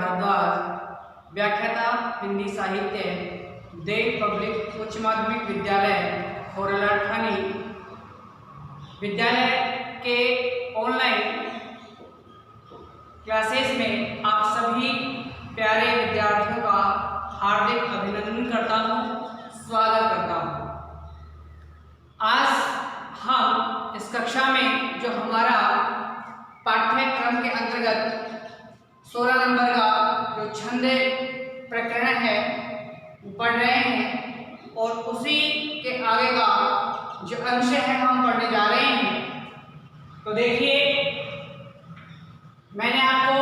भारद्वाज, व्याख्याता हिंदी साहित्य, देव पब्लिक उच्च माध्यमिक विद्यालय खोरला ठानी विद्यालय के ऑनलाइन क्लासेस में आप सभी प्यारे विद्यार्थियों का हार्दिक अभिनंदन करता हूँ, स्वागत करता हूँ। आज हम इस कक्षा में जो हमारा पाठ्यक्रम के अंतर्गत 16 नंबर का जो छंद प्रकरण है वो पढ़ रहे हैं और उसी के आगे का जो अंश है हम पढ़ने जा रहे हैं। तो देखिए, मैंने आपको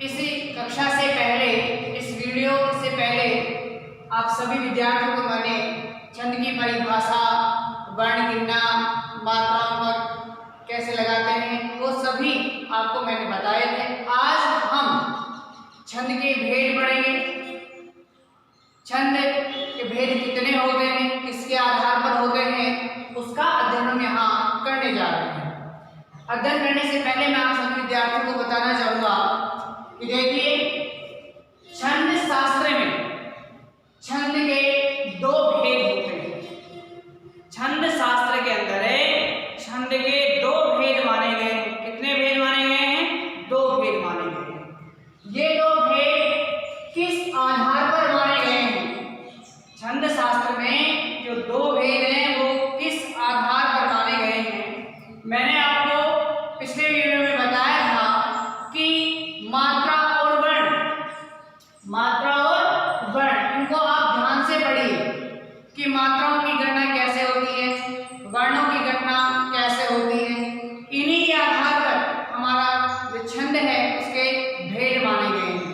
इसी कक्षा से पहले, इस वीडियो से पहले आप सभी विद्यार्थियों को मैंने छंद की परिभाषा, वर्ण गिनना, मात्राओं पर कैसे लगाते हैं, वो सभी आपको मैंने बताए थे। आज हम छंद के भेद पढ़ेंगे। छंद के भेद कितने होते हैं, किसके आधार पर होते हैं, उसका अध्ययन हम यहाँ करने जा रहे हैं। अध्ययन करने से पहले मैं आप सभी विद्यार्थियों को बताना चाहूँगा कि देखिए, छंद शास्त्र में छंद के दो भेद होते हैं। छंद शास्त्र के अंदर छंद के दो भेद माने गए हैं। कितने भेद माने गए हैं? दो भेद माने गए हैं। ये दो भेद किस आधार पर माने गए हैं? छंद शास्त्र में जो दो भेद हैं वो किस आधार पर माने गए हैं? मैंने आपको पिछले वीडियो में बताया था कि मात्रा और वर्ण, मात्रा और वर्ण, इनको आप ध्यान से पढ़िए कि मात्राओं की गणना कैसे होती है, वर्णों की गणना कैसे होती है। इन्हीं के आधार पर हमारा जो छंद है उसके भेद माने गए हैं।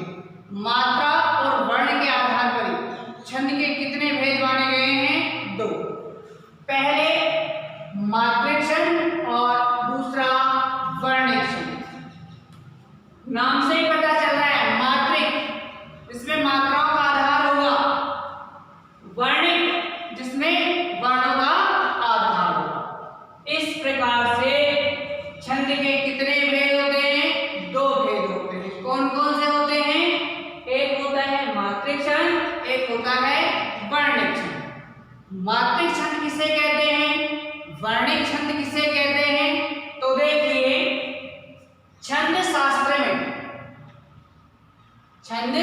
मात्रा और वर्ण के आधार पर छंद के कितने भेद माने गए हैं? दो। पहले मात्रिक छंद और दूसरा वर्णिक छंद। नाम से ही पता चल रहा है, मात्रिक जिसमें मात्राओं का आधार होगा, वर्णिक जिसमें वर्णों का आधार होगा। इस प्रकार से छंद के कितने भेद होते हैं? दो भेद होते हैं। कौन कौन से होते हैं? एक होता है मात्रिक छंद, एक होता है वर्णिक छंद। मात्रिक छंद किसे कहते हैं, वर्णिक छंद किसे कहते हैं? तो देखिए, छंद शास्त्र में, छंद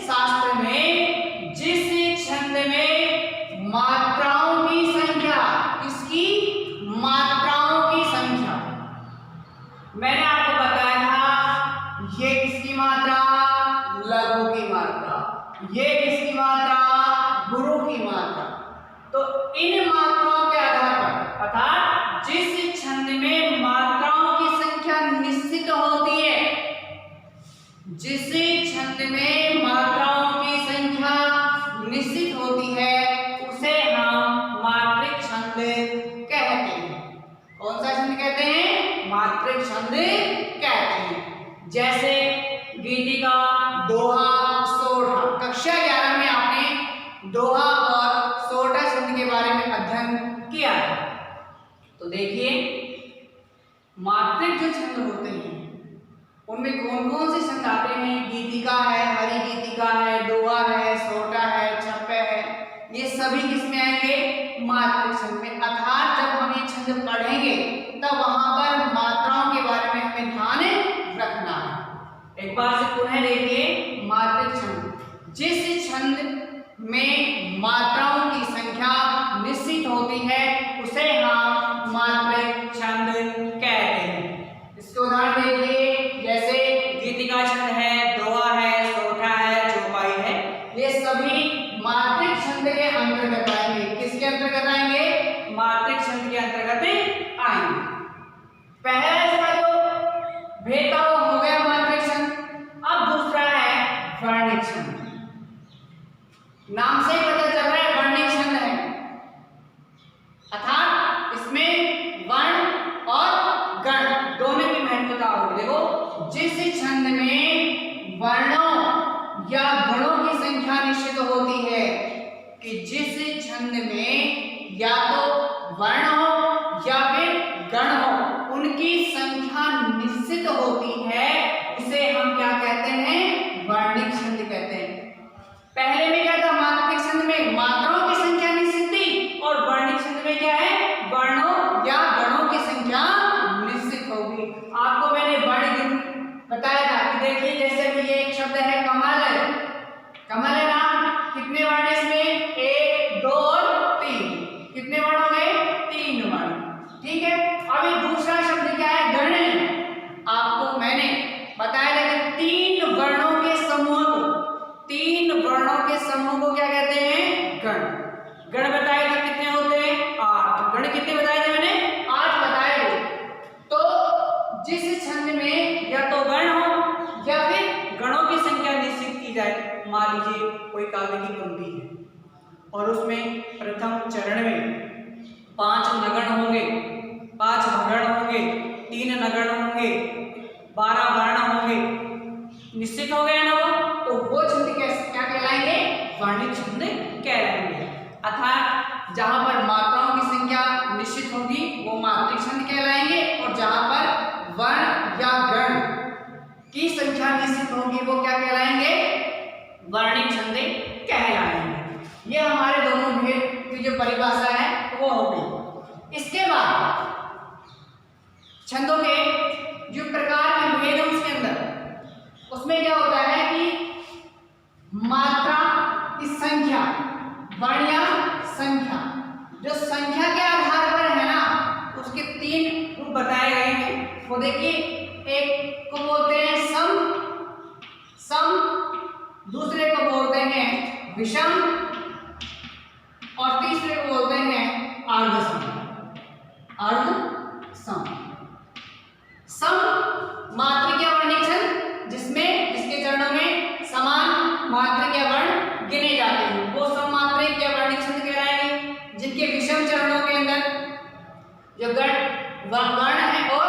शास्त्र में जिस छंद में मात्राओं की संख्या, किसकी? मात्राओं की संख्या। मैंने आपको बताया था ये किसकी मात्रा? लघु की मात्रा। ये किसकी मात्रा? गुरु की मात्रा। तो इन मात्राओं के आधार पर, अर्थात जिस छंद में मात्राओं की संख्या निश्चित होती है, जिस छंद में मात्राओं की संख्या निश्चित होती है, उसे हम मात्रिक छंद कहते हैं। कौन सा छंद कहते हैं? मात्रिक छंद कहते हैं। जैसे गीतिका, दोहा, सोरठा। कक्षा 11 में आपने दोहा और सोरठा छंद के बारे में अध्ययन किया है। तो देखिए, मात्रिक जो छंद होते हैं उनमें कौन कौन से छंद आते हैं? गीतिका है, हरि गीतिका है, दोहा है, सोरठा है, छप्पे है। ये सभी किसमें आएंगे? मात्रिक छंद में। अर्थात जब हम ये छंद पढ़ेंगे तब वहां पर मात्राओं के बारे में हमें ध्यान रखना है। एक बार से पुनः देखिए, मात्रिक छंद जिस छंद में मात्राओं की संख्या निश्चित होती है उसे हम मात्रिक छंद कहते हैं। इसके उदाहरण देखिए, जैसे गीतिका छंद है, दोहा है, सोरठा है, चौपाई है। ये सभी मात्रिक छंद के अंतर्गत आएंगे। किसके अंतर्गत आएंगे? मात्रिक छंद के अंतर्गत आएंगे। पहला इसका जो भेद था वो हो गया मात्रिक छंद। अब दूसरा है वर्णिक छंद। नाम से ही पता चल रहा है वर्णिक छंद है, अर्थात इसमें वर्ण और गण दोनों की महत्वता होगी। देखो, जिस छंद में वर्णों या गणों की संख्या निश्चित होती है, कि जिस छंद में या तो वर्ण हो या फिर गण हो, उनकी संख्या निश्चित होती है, उसे हम क्या कहते हैं? और उसमें प्रथम चरण में 5 नगण होंगे, 5 भगण होंगे, 3 नगण होंगे, 12 वर्ण होंगे। निश्चित हो गया ना वो? तो वो छंद क्या कहलाएंगे? वर्णित छंद कहलाएंगे। अर्थात जहां पर मात्राओं की संख्या निश्चित होगी वो मात्रिक छंद कहलाएंगे, और जहां पर वर्ण या गण की संख्या निश्चित होगी वो क्या कहलाएंगे? वर्णित छंद कहलाएंगे। ये हमारे दोनों भेद की जो परिभाषा है वो हो गई। इसके बाद छंदों के जो प्रकार के भेद हैं उसके अंदर, उसमें क्या होता है कि मात्रा की संख्या, वर्ण या संख्या, जो संख्या के आधार पर है ना, उसके 3 रूप बताए गए हैं। वो देखिए, एक को बोलते हैं सम, दूसरे को बोलते हैं विषम, और तीसरे को बोलते हैं अर्धसम। सम मात्रिक या वर्णिक छंद जिसके चरणों में समान मात्रिक या वर्ण गिने जाते हैं वो सम मात्रिक या वर्णिक छंद कहलाएंगे। जिनके विषम चरणों के अंदर जो वर्ण है और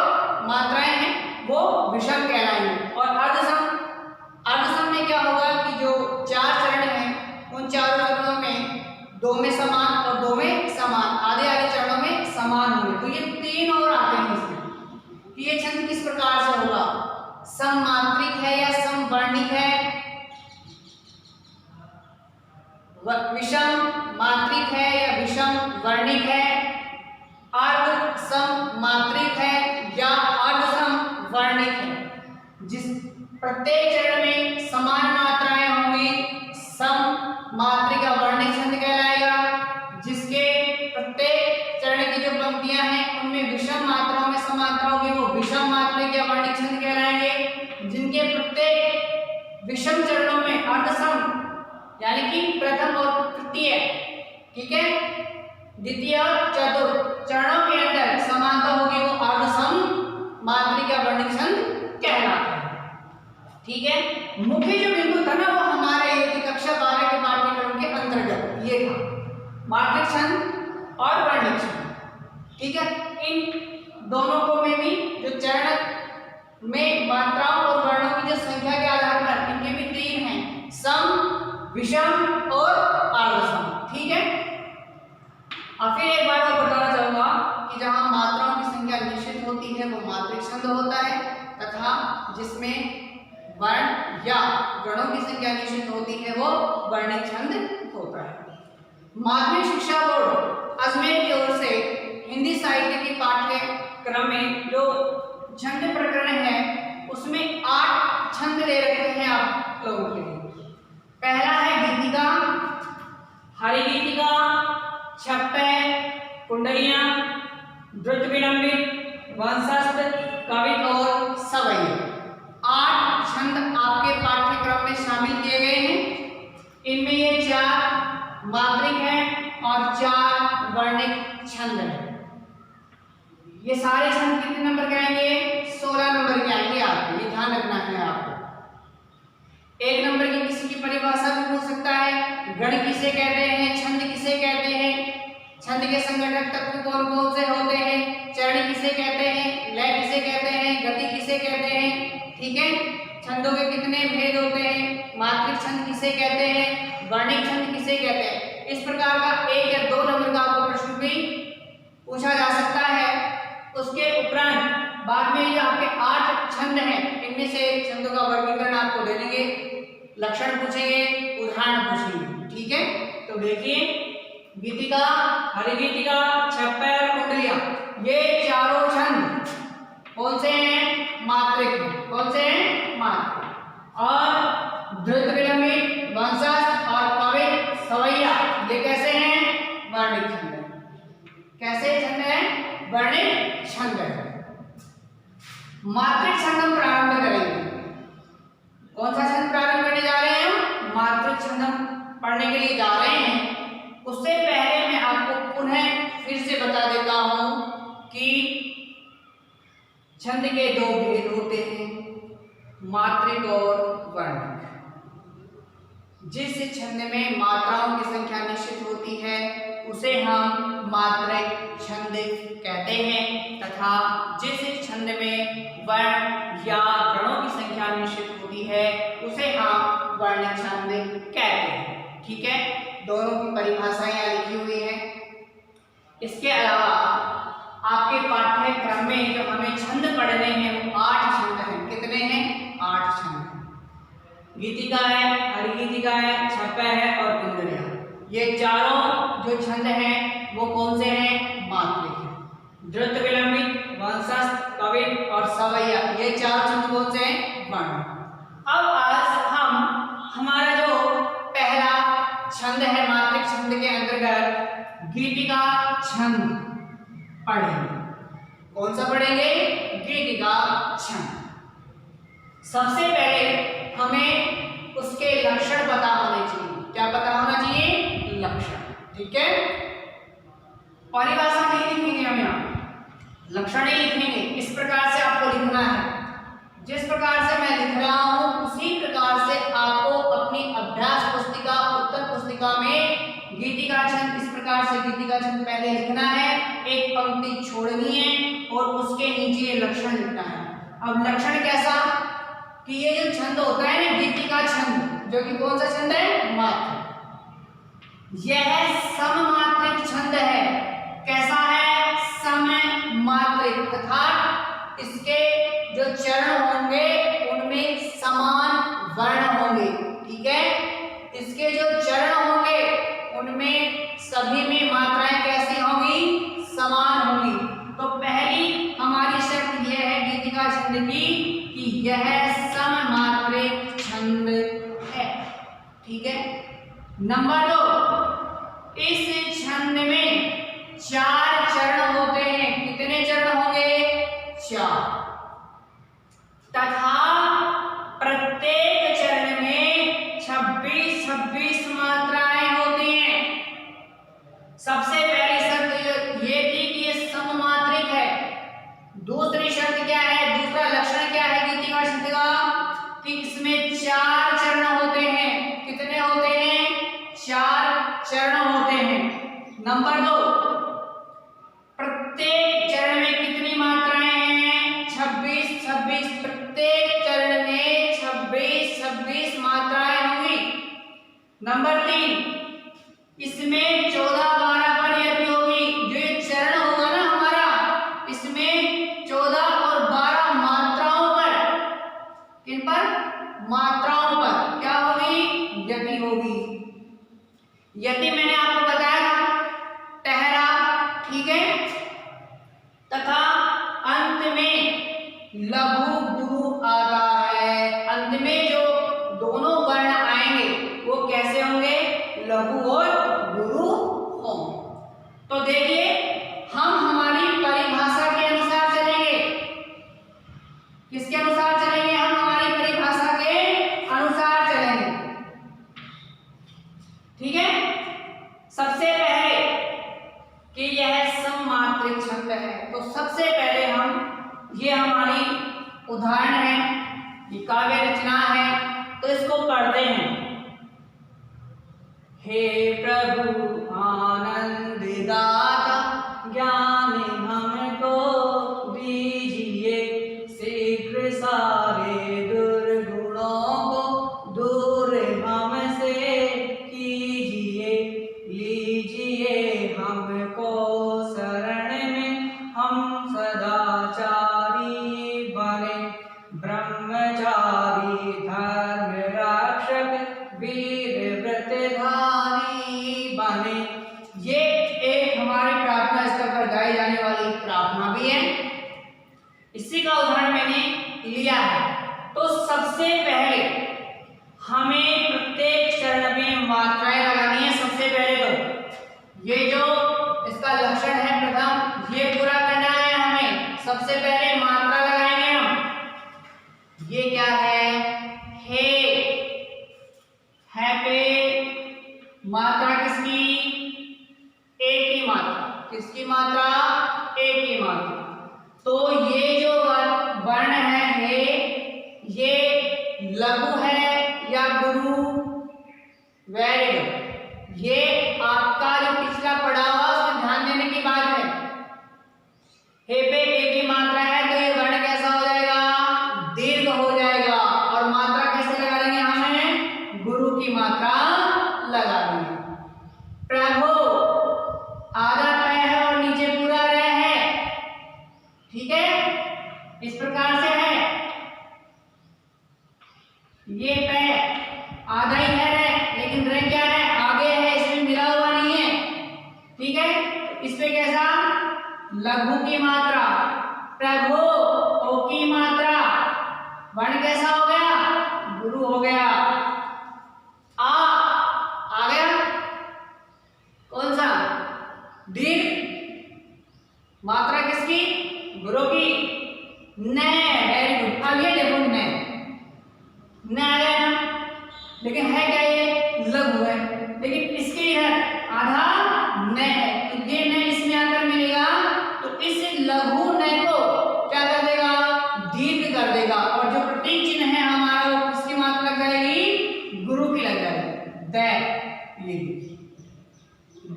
मात्राएं हैं वो विषम कहलाएंगे। और अर्धसम में क्या होगा कि जो 4 चरण हैं उन 4 चरणों में 2 में समान और 2 में समान, आधे चरणों में समान होंगे। तो ये 3 और आते हैं इसमें। तो ये छंद किस प्रकार से होगा? सममात्रिक है या समवर्णिक है, विषम मात्रिक है या विषम वर्णिक है, अर्ध सम मात्रिक है या अर्ध सम वर्णिक है। जिस प्रत्येक चरण में समान मात्राएं होंगी सम मात्रिक या वर्णिक छंद कहलाएगा। जिसके प्रत्येक चरण की जो पंक्तियां हैं उनमें विषम मात्राओं में समानता होगी वो विषम मात्रिक या वर्णिक छंद कहलाएंगे। जिनके प्रत्येक विषम चरणों में अर्धसम यानी कि प्रथम और तृतीय, ठीक है, द्वितीय और चतुर्थ चरणों के अंदर समानता होगी वो अर्धसम मात्रिक या वर्णिक छंद कहलाता है। ठीक है, मुख्य जो बिंदु था ना वो हमारे कक्षा 12 के पाठ्यक्रम के अंतर्गत ये था मात्रिक छंद और वर्णिक छंद। ठीक है, इन दोनों को में भी जो चरण में मात्राओं और वर्णों की जो संख्या के आधार पर इनके भी 3 हैं, सम, विषम और अर्धसम। ठीक है, और फिर एक बार और बताना चाहूंगा कि जहां मात्राओं की संख्या निश्चित होती है वो मात्रिक छंद होता है, तथा जिसमें वर्ण या गणों की संख्या निश्चित होती है वो वर्णिक छंद होता है। माध्यमिक शिक्षा बोर्ड अजमेर की ओर से हिंदी साहित्य के पाठ्यक्रम में जो छंद प्रकरण है उसमें 8 छंद दे रखे हैं आप लोगों के लिए। पहला है गीतिका, हरिगीतिका, छप्पय, कुंडलियां, द्रुत विलंबित, वंशस्थ, कवित और सवैया। 8 छंद आपके पाठ्यक्रम में शामिल किए गए हैं। इनमें ये 4 मात्रिक हैं और 4 वर्णिक छंद हैं। ये सारे छंद कितने नंबर के आएंगे? 16 नंबर के आएंगे आपको, ये ध्यान रखना है आपको। 1 नंबर की किसी की परिभाषा भी हो सकता है, गण किसे कहते हैं, छंद किसे कहते हैं, छंद के संगठक तत्व कौन कौन से होते हैं, चरण किसे कहते हैं, लय किसे कहते हैं, गति किसे कहते हैं। ठीक है, छंदों के कितने भेद होते हैं, मात्रिक छंद किसे कहते हैं, वर्णिक छंद किसे कहते हैं। इस प्रकार का 1 या 2 नंबर का आपको प्रश्न भी पूछा जा सकता है। उसके उपरांत बाद में जो आपके 8 छंद हैं इनमें से छंदों का वर्गीकरण आपको दे देंगे, लक्षण पूछेंगे, उदाहरण पूछेंगे। ठीक है, तो देखिए गीतिका, हरिगीतिका, छप्पय और कुंडलियां, ये चारों छंद कौन से हैं? मात्रिक हैं। कौन से हैं? मात्रिक। और द्रुत विलंबित, वंशस्थ और कवित, सवैया, ये कैसे हैं? वर्णिक छंद हैं। कैसे छंद हैं? वर्णिक छंद हैं। मात्रिक छंद हम प्रारंभ करेंगे। कौन सा छंद प्रारंभ करने जा रहे हैं हम? मात्रिक छंद हम पढ़ने के लिए जा रहे हैं। उससे पहले मैं आपको पुनः फिर से बता देता हूं कि छंद के 2 भेद होते हैं, मात्रिक और वर्णिक। जिस छंद में मात्राओं की संख्या निश्चित होती कहते हैं तथा जिस छंद में वर्ण या गणों की संख्या निश्चित होती है उसे हम वर्ण छंद कहते हैं। ठीक है, दोनों की परिभाषाएं यहाँ लिखी हुई है। इसके अलावा आपके पाठ्यक्रम में जो हमें छंद पढ़ने हैं वो 8 छंद हैं। कितने हैं? 8 छंद हैं। गीतिका है, हरिगीतिका है, छप्पा है और कुंदरिया। ये चारों जो छंद हैं वो कौन से हैं? मात्रिक हैं। द्रुत, विलंबित, वंशस्थ, कवित और सवैया, ये 4 छंद कौन से हैं? वर्ण। अब आज हम हमारा जो पहला छंद है मात्रिक छंद के अंतर्गत गीतिका छंद पढ़ेंगे। कौन सा पढ़ेंगे? गीतिका छंद। सबसे पहले हमें उसके लक्षण पता होने चाहिए। क्या पता होना चाहिए? लक्षण। ठीक है, परिभाषा नहीं लिखेंगे हम यहाँ, लक्षण ही लिखेंगे। इस प्रकार से आपको लिखना है, जिस प्रकार से मैं लिख रहा हूँ उसी प्रकार से आपको अपनी अभ्यास पुस्तिका, उत्तर पुस्तिका में गीतिका छंद इस प्रकार से गीतिका छंद पहले लिखना है, एक पंक्ति छोड़नी है और उसके नीचे लक्षण लिखना है। अब लक्षण कैसा कि ये जो छंद होता है ना गीतिका छंद, जो कि कौन सा छंद है? मात्रिक। यह सममात्रिक छंद है। कैसा है? सममात्रिक, तथा इसके जो चरण होंगे उनमें समान वर्ण होंगे। ठीक है, इसके जो चरण होंगे उनमें सभी में मात्राएं कैसी होंगी? समान होंगी। तो पहली हमारी शर्त यह है गीतिका छंद की कि यह सममात्रिक छंद है। ठीक है, नंबर 2, इस छंद में 4 चरण होते हैं। कितने चरण होंगे? 4, तथा प्रत्येक चरण में 26 मात्राएं होती हैं। सबसे पहली शर्त ये थी कि ये सममात्रिक है। दूसरी शर्त क्या है? दूसरा लक्षण क्या है गीतिका छंद का? कि इसमें 4 चरण होते हैं। कितने होते हैं? 4 चरण होते हैं। नंबर 2, प्रत्येक चरण में कितनी मात्राएं हैं? 26। प्रत्येक चरण में 26 मात्राएं होंगी। नंबर 3, इसमें 14-12 पर यदि होगी। जो ये चरण होगा ना हमारा, इसमें 14 और 12 मात्राओं पर, किन पर? मात्राओं पर क्या होगी? यति होगी। यति मैंने आपको बताया था, ठहरा। ठीक है, तथा अंत में लघु गुरु आता है। अंत में जो दोनों वर्ण आएंगे वो कैसे होंगे? लघु और गुरु होंगे। तो देखिए, हम हमारी परिभाषा के अनुसार चलेंगे। किसके अनुसार चलेंगे? हम हमारी परिभाषा के अनुसार चलेंगे। ठीक है, सबसे पहले कि यह सममात्रिक छंद है, तो सबसे पहले हम, ये हमारी उदाहरण है, ये काव्य रचना है, तो इसको पढ़ते हैं। हे प्रभु आनंद दाता, ज्ञान हमको दीजिए, शीघ्र सारे दुर्गुणों को दूर हमसे कीजिए, लीजिए हमको शरण में, हम सदाचारी बने, ब्रह्मचारी धर्म रक्षक वीर व्रतधारी बने। ये एक हमारी प्रार्थना स्तर पर गाई जाने वाली प्रार्थना भी है। इसी का उदाहरण मैंने लिया है। तो सबसे पहले हमें प्रत्येक चरण में मात्राएं लगानी है। सबसे पहले तो ये जो इसका लक्षण है प्रथम, ये पूरा करना है हमें। सबसे पहले मात्रा लगाएंगे हम। ये क्या है? हे पे मात्रा किसकी? एक ही मात्रा। किसकी मात्रा? एक ही मात्रा। तो ये जो वर्ण है हे, ये लघु है या गुरु? Very good. ये आपका जो पिछला पढ़ा हुआ उसमें ध्यान देने की बात है। इस पे कैसा लघु की मात्रा, प्रभु ओ की मात्रा, वर्ण कैसा हो गया गुरु हो गया। आ गया कौन सा दीर्घ मात्रा किसकी गुरु की, न, वेरी गुड। अब ये देखो न आ गया ना, लेकिन है क्या ये लघु है, लेकिन इसके इधर आधा न है, तो ये न इसमें आकर मिलेगा तो इस लघु न को क्या कर देगा दीर्घ कर देगा, और जो प्रतीक चिन्ह है हमारा वो किसकी मात्रा लग जाएगी गुरु की लग जाएगी। द ये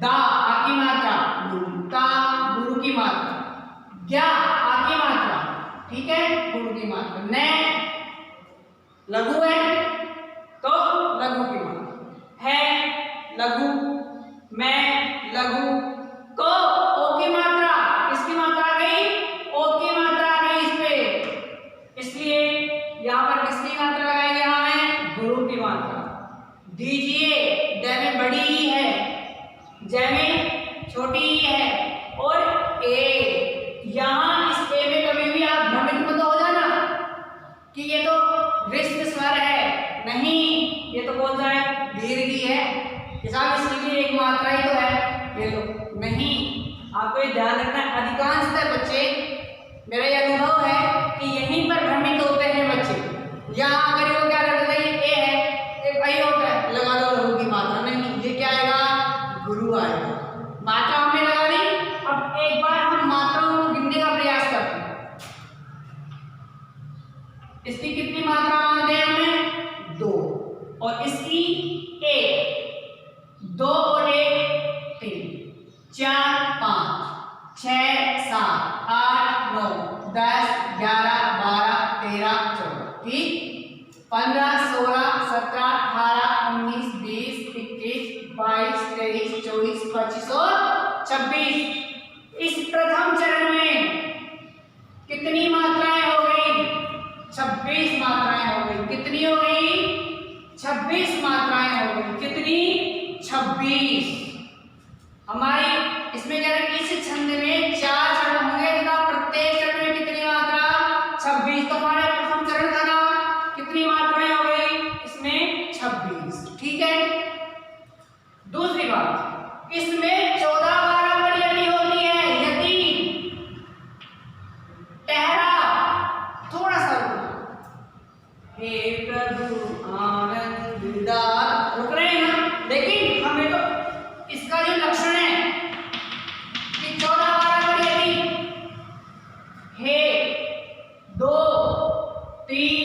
दा आ की मात्रा गुरु, ता गुरु की मात्रा, क्या आ की मात्रा, ठीक है गुरु की मात्रा, न लघु है तो लघु की मात्रा है लघु, मैं लघु, को ओ की मात्रा, किसकी मात्रा आ गई ओ की मात्रा आ गई इस पे, इसलिए यहाँ पर किसकी मात्रा लगाएंगे हमें गुरु की मात्रा। दीजिए द में बड़ी ही है, ज में छोटी ही है, और ए, यहाँ इस ए में कभी भी आप भ्रमित मत हो जाना कि ये तो रिक्त स्वर है, नहीं ये तो कौन सा है दीर्घ ही है, हिसाब इसकी भी एक मात्रा ही तो है, ये तो नहीं। आपको ये ध्यान रखना है, अधिकांशतः बच्चे मेरा ये अनुभव है कि यहीं पर भ्रमित होते हैं बच्चे। यहाँ अगर वो क्या करते हैं ये ए है एक आई होता है लगा दो लघु की मात्रा, नहीं ये क्या आएगा गुरु आएगा, मात्रा हमने लगा दी। अब एक बार हम मात्राओं को गिनने का प्रयास करते हैं, इसकी कितनी मात्रा मानते हैं हमें दो, और इसकी एक, दो और एक तीन, चार पाँच छः सात आठ नौ 10 11 12 13 14, ठीक 15 16 17 18 19 20 21 22 23 24 25 और 26। इस प्रथम चरण में कितनी मात्राएं हो गई 26 मात्राएं हो गई, कितनी हो गई 26 मात्राएं हो गई, कितनी 26। हमारी इसमें क्या है इस छंद में 4 चरण होंगे तथा प्रत्येक चरण में कितनी मात्रा 26, तो हमारे प्रथम चरण का ना कितनी मात्राएं हो गई इसमें 26, ठीक है। दूसरी बात इसमें 14 12 पर यदि होती है, यदि ठहरा थोड़ा सा हे प्रभु आनंद दाता, रुक रहे हैं ना, लेकिन हमें तो इसका जो लक्षण है कि 14 12 पर यदि हे 2 3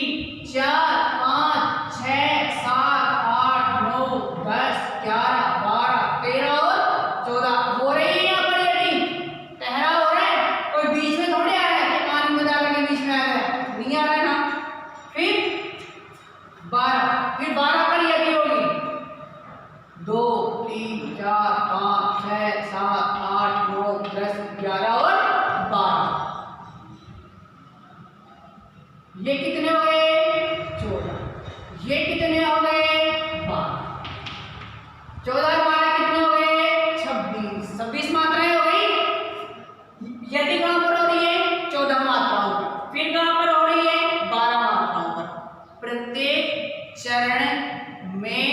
4 5 6 7 8 9 10 11 12 13 और 14 हो रही है, यहाँ पर यदि ठहरा हो रहा है, कोई बीच में थोड़ी आ रहा है कि आनंद दाता के बीच में आ रहा है, नहीं आ रहा है ना। फिर 12, फिर 12 पर यदि होगी 2 3 4 5 6 7 8 9 10 11 और 12, ये कितने हो गए 14, ये कितने हो गए 12, 14 12 कितने हो गए 26, 26 मात्राएं हो गई। यदि कहां पर हो रही है 14 मात्राओं पर, फिर कहां पर हो रही है 12 मात्राओं पर, प्रत्येक चरण में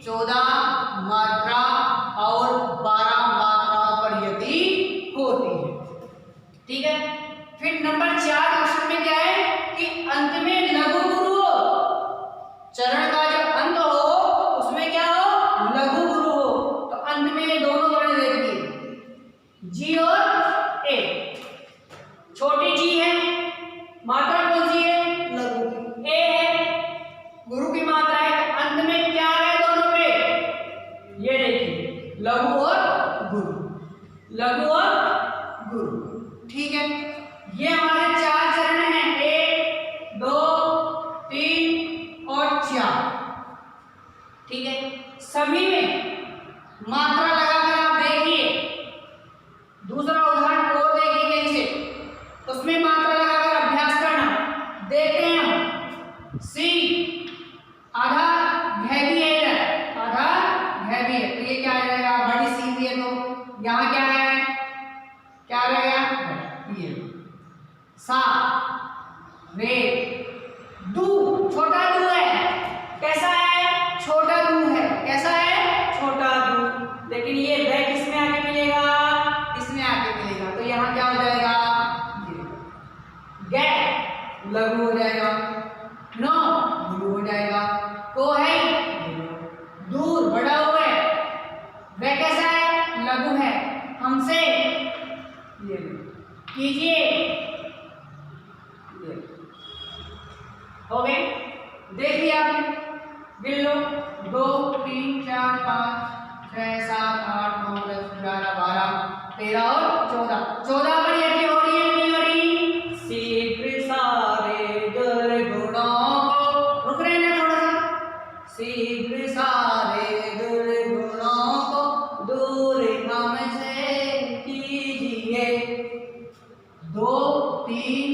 14 मात्रा और 12 मात्राओं पर यदि होती है, ठीक है। फिर नंबर 4 क्वेश्चन में क्या है कि अंत में लघु गुरु हो, चरण का जो अंत हो उसमें क्या हो लघु गुरु हो, तो अंत में ये दोनों वर्ण देखिए जी और ए, छोटी जी है मात्रा कौन सी है लघु की, ए है गुरु की मात्रा है, तो अंत में क्या है दोनों पे ये देखिए लघु और गुरु, लघु और गुरु, ठीक है। ये हमारे 4 चरण हैं 1 2 3 और 4, ठीक है। सभी में मात्रा लगाकर आप देखिए, दूसरा उदाहरण और देखिए कहीं से, उसमें मात्रा लगाकर अभ्यास करना। देखते हैं हम सी आधा घ भी है इधर, आधा घ भी है, तो ये क्या आ जाएगा बड़ी सी भी है, तो यहाँ क्या है सा रे दू, छोटा दू है, कैसा है छोटा दू है, कैसा है छोटा दू। लेकिन ये रे किसमें आके मिलेगा, इसमें आके मिलेगा, तो यहाँ क्या हो जाएगा गे लघु हो जाएगा, नो गुरु हो जाएगा, को है दूर बड़ा हुआ है, वह कैसा है लघु है, हमसे ये कीजिए, हो गए देख लिया आपने, गिन लो 2 3 4 5 6 7 8 9 10 11 12 13 और 14, 14 पर ये हो रही है नहीं हो रही, शीघ्र सारे दुर्गुणों को, रुक रहे हैं थोड़ा सा, शीघ्र सारे दुर्गुणों को दूर हमसे कीजिए, 2 3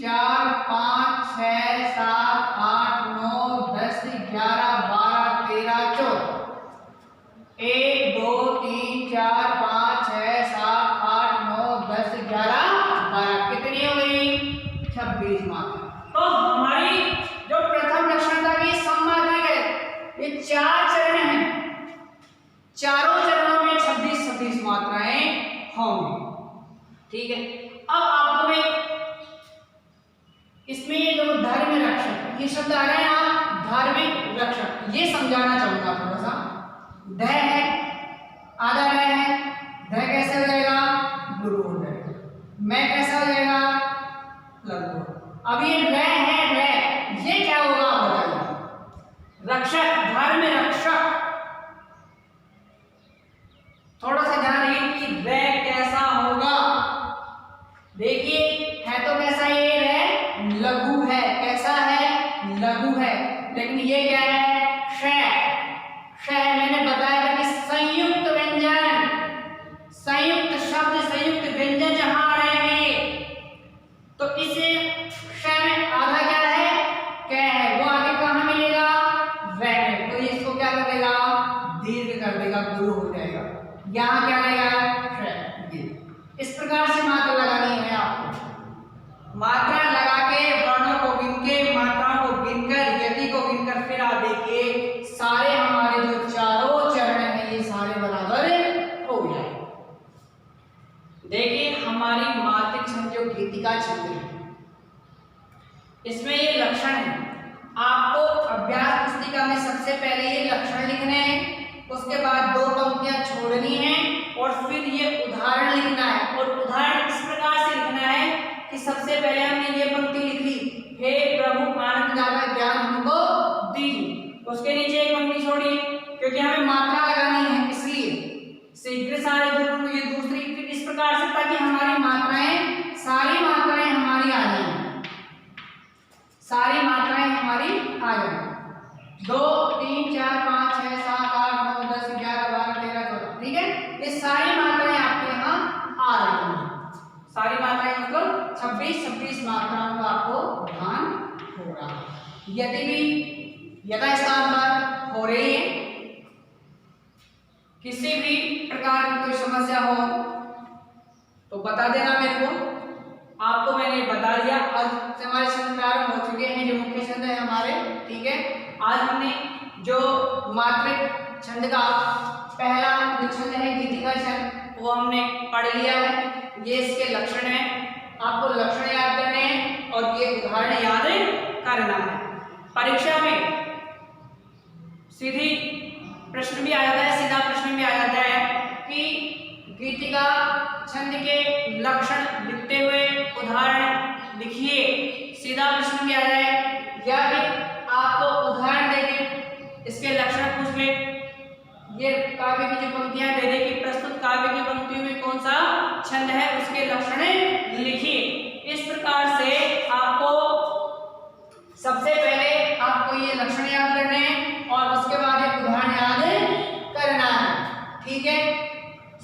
4 5 6 7 8 9 10 11 12 13 14, 1 2 3 4 5 6 7 8 9 10 11 12, कितनी हो गई 26 मात्रा। तो हमारी जो प्रथम लक्षण था कि सम्मात्रिक है, ये 4 चरण हैं, चारों चरणों में 26 मात्राएं होंगी, ठीक है। अब आपको मैं इसमें ये जो धर्म रक्षक ये शब्द आ रहे हैं, आप धार्मिक रक्षक ये समझाना चाहूंगा थोड़ा सा। ध है आधा ध है, ध कैसे हो जाएगा गुरु हो जाएगा, मैं कैसा हो जाएगा लघु। अब ये ध है, ध ये क्या होगा बताइए, रक्षक धर्म रक्षक, थोड़ा सा ध्यान रखिए कि ध कैसा होगा, देखिए है तो कैसा ये है लघु है, कैसा है लघु है, लेकिन ये क्या है श, श मैंने बताया था कि संयुक्त व्यंजन, संयुक्त शब्द संयुक्त व्यंजन जहां आ रहे हैं, तो इसे श में आधा क्या है क है, वो आगे कहां मिलेगा व में, तो इसको क्या कर देगा दीर्घ कर देगा, गुरु हो जाएगा, यहाँ क्या आएगा श। इस प्रकार से मात्रा लगानी है आपको, मात्रा लगा के वर्णों को गिन के, मात्राओं को गिनकर, यति को गिनकर, फिर आप देखिए सारे हमारे जो चारों चरण हैं ये सारे बराबर हो जाए। देखिए हमारी मात्रिक छंद जो गीतिका छंद है, इसमें ये लक्षण है, आपको अभ्यास पुस्तिका में सबसे पहले ये लक्षण लिखने हैं, उसके बाद 2 पंक्तियां छोड़नी है और फिर ये उदाहरण लिखना है, और उदाहरण इस प्रकार से लिखना है कि सबसे पहले हमने ये पंक्ति लिख ली, हे प्रभु आनंद का ज्ञान हमको दीजिए, उसके नीचे एक पंक्ति छोड़िए क्योंकि हमें मात्रा लगानी है, इसलिए शीघ्र सारे दुर्गुण, ये दूसरी, फिर इस प्रकार से ताकि हमारी मात्राएं सारी मात्राएं हमारी आ जाए, सारी मात्राएं हमारी आ जाए, 2 3 4 5 6 7 8 9 10 11 12 13 14, ठीक है, ये सारी मात्राएं आपके यहाँ आ रही हैं, सारी मात्राएं मतलब 26 मात्राओं का आपको ध्यान हो रहा है, यदि भी यथा स्थान पर हो रही है, किसी भी प्रकार की कोई समस्या हो तो बता देना मेरे को, आपको मैंने बता दिया। आज से हमारे छंद प्रारंभ हो चुके हैं, जो मुख्य छंद है हमारे, ठीक है। आज हमने जो मात्रिक छंद का पहला जो छंद है गीतिका छंद, वो हमने पढ़ लिया है, ये इसके लक्षण हैं, आपको लक्षण याद करने हैं और ये उदाहरण याद करना है। परीक्षा में सीधी प्रश्न भी आ जाता है, सीधा प्रश्न भी आ जाता है कि गीतिका छंद के लक्षण लिखते हुए उदाहरण लिखिए, सीधा प्रश्न भी आ जाए, या फिर आपको उदाहरण देके इसके लक्षण पूछ ले, ये काव्य की जो पंक्तियां दे दे कि प्रस्तुत काव्य की पंक्तियों में कौन सा छंद है उसके लक्षण लिखिए। इस प्रकार से आपको सबसे पहले आपको ये लक्षण याद करने हैं और उसके बाद एक उदाहरण याद करना है, ठीक है।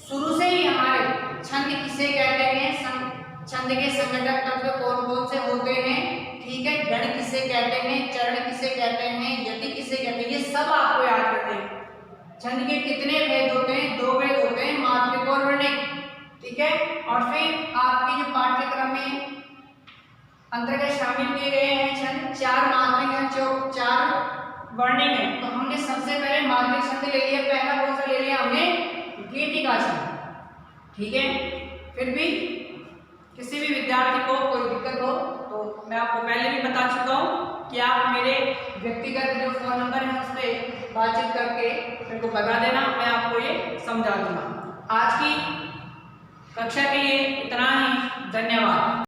शुरू से ही हमारे छंद किसे कहते हैं, छंद के संगठक तत्व कौन कौन से होते हैं, ठीक है, गण किसे कहते हैं, चरण किसे कहते हैं, यति किसे कहते हैं, ये सब आपको याद करते हैं। छंद के कितने भेद होते हैं, 2 भेद होते हैं, मात्रिक और वर्णिक, ठीक है। और फिर आपके जो पाठ्यक्रम में अंतर्गत शामिल किए गए हैं छंद। 4 मात्रिक हैं, जो 4 वर्णिक हैं। तो हमने सबसे पहले मात्रिक छंद ले लिया। पहला कौन सा ले लिया हमने? गीतिका छंद। ठीक है, फिर भी किसी भी विद्यार्थी को कोई दिक्कत हो तो मैं आपको पहले भी बता चुका हूँ कि आप मेरे व्यक्तिगत जो फोन नंबर है उस पर बातचीत करके मेरे को बता देना, मैं आपको ये समझा दूंगा। आज की कक्षा के लिए इतना ही, धन्यवाद।